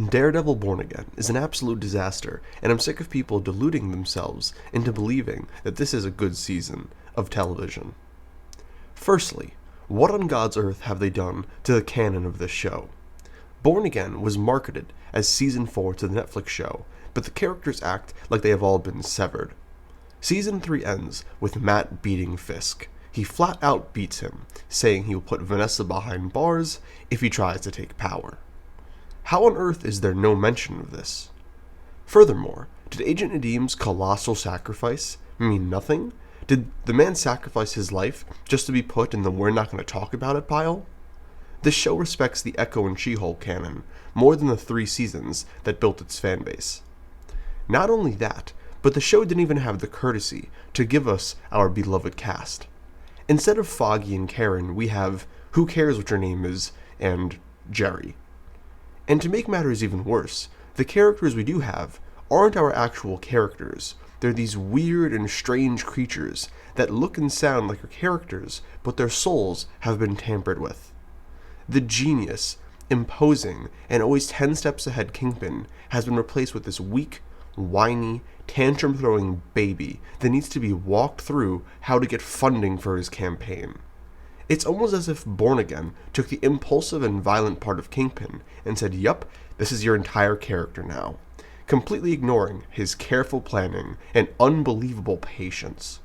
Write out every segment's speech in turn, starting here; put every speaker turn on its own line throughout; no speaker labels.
Daredevil Born Again is an absolute disaster, and I'm sick of people deluding themselves into believing that this is a good season of television. Firstly, what on God's earth have they done to the canon of this show? Born Again was marketed as Season 4 to the Netflix show, but the characters act like they have all been severed. Season 3 ends with Matt beating Fisk. He flat out beats him, saying he will put Vanessa behind bars if he tries to take power. How on earth is there no mention of this? Furthermore, did Agent Nadim's colossal sacrifice mean nothing? Did the man sacrifice his life just to be put in the we're not going to talk about it pile? This show respects the Echo and She-Hulk canon more than the 3 seasons that built its fanbase. Not only that, but the show didn't even have the courtesy to give us our beloved cast. Instead of Foggy and Karen, we have Who Cares What Your Name Is and Jerry. And to make matters even worse, the characters we do have aren't our actual characters. They're these weird and strange creatures that look and sound like our characters, but their souls have been tampered with. The genius, imposing, and always 10 steps ahead Kingpin has been replaced with this weak, whiny, tantrum-throwing baby that needs to be walked through how to get funding for his campaign. It's almost as if Born Again took the impulsive and violent part of Kingpin and said, yup, this is your entire character now, completely ignoring his careful planning and unbelievable patience.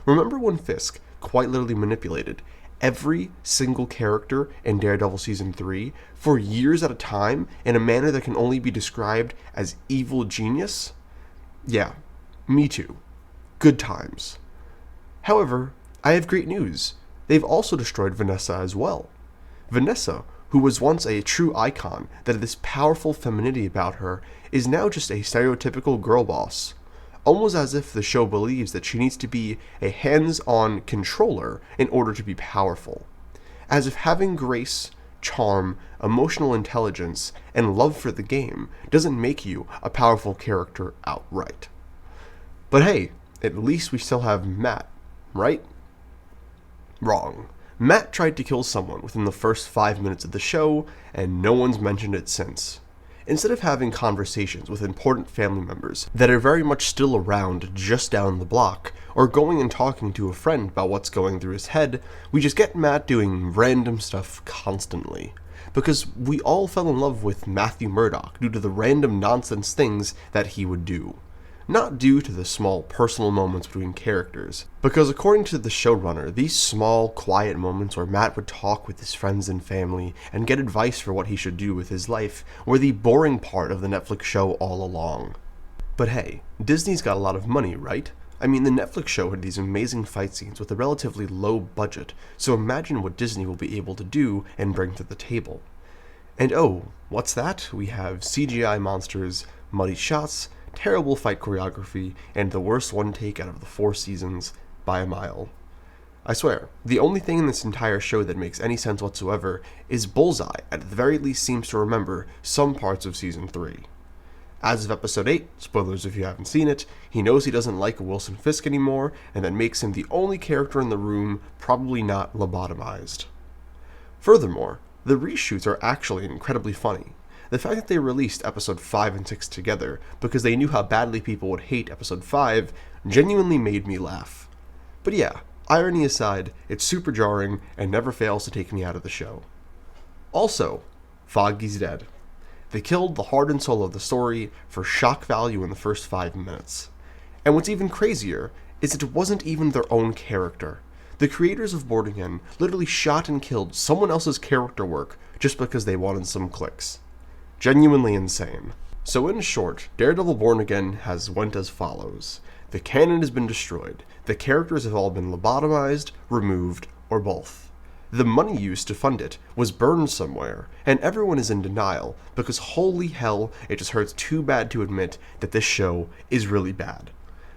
Remember when Fisk quite literally manipulated every single character in Daredevil Season 3 for years at a time in a manner that can only be described as evil genius? Yeah, me too. Good times. However, I have great news. They've also destroyed Vanessa as well. Vanessa, who was once a true icon that had this powerful femininity about her, is now just a stereotypical girl boss. Almost as if the show believes that she needs to be a hands-on controller in order to be powerful. As if having grace, charm, emotional intelligence, and love for the game doesn't make you a powerful character outright. But hey, at least we still have Matt, right? Wrong. Matt tried to kill someone within the first 5 minutes of the show, and no one's mentioned it since. Instead of having conversations with important family members that are very much still around just down the block, or going and talking to a friend about what's going through his head, we just get Matt doing random stuff constantly. Because we all fell in love with Matthew Murdock due to the random nonsense things that he would do. Not due to the small personal moments between characters, because according to the showrunner, these small, quiet moments where Matt would talk with his friends and family and get advice for what he should do with his life were the boring part of the Netflix show all along. But hey, Disney's got a lot of money, right? I mean, the Netflix show had these amazing fight scenes with a relatively low budget, so imagine what Disney will be able to do and bring to the table. And oh, what's that? We have CGI monsters, muddy shots, terrible fight choreography, and the worst one take out of the 4 seasons by a mile. I swear, the only thing in this entire show that makes any sense whatsoever is Bullseye at the very least seems to remember some parts of Season 3. As of Episode 8, spoilers if you haven't seen it, he knows he doesn't like Wilson Fisk anymore, and that makes him the only character in the room probably not lobotomized. Furthermore, the reshoots are actually incredibly funny. The fact that they released Episode 5 and 6 together because they knew how badly people would hate Episode 5 genuinely made me laugh. But yeah, irony aside, it's super jarring and never fails to take me out of the show. Also, Foggy's dead. They killed the heart and soul of the story for shock value in the first 5 minutes. And what's even crazier is that it wasn't even their own character. The creators of Born Again literally shot and killed someone else's character work just because they wanted some clicks. Genuinely insane. So in short, Daredevil Born Again has went as follows. The canon has been destroyed, the characters have all been lobotomized, removed, or both. The money used to fund it was burned somewhere, and everyone is in denial because holy hell, it just hurts too bad to admit that this show is really bad.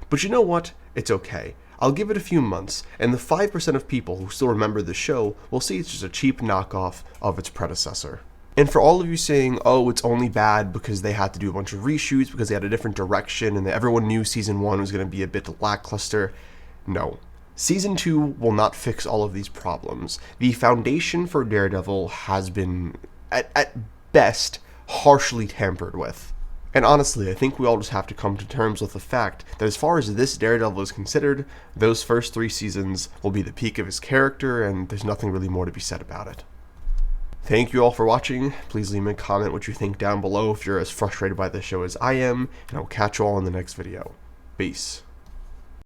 But you know what? It's okay. I'll give it a few months, and the 5% of people who still remember the show will see it's just a cheap knockoff of its predecessor. And for all of you saying, oh, it's only bad because they had to do a bunch of reshoots, because they had a different direction, and that everyone knew Season 1 was going to be a bit lackluster, no. Season 2 will not fix all of these problems. The foundation for Daredevil has been, at best, harshly tampered with. And honestly, I think we all just have to come to terms with the fact that as far as this Daredevil is considered, those first 3 seasons will be the peak of his character, and there's nothing really more to be said about it. Thank you all for watching. Please leave me a comment what you think down below if you're as frustrated by this show as I am, and I will catch you all in the next video. Peace.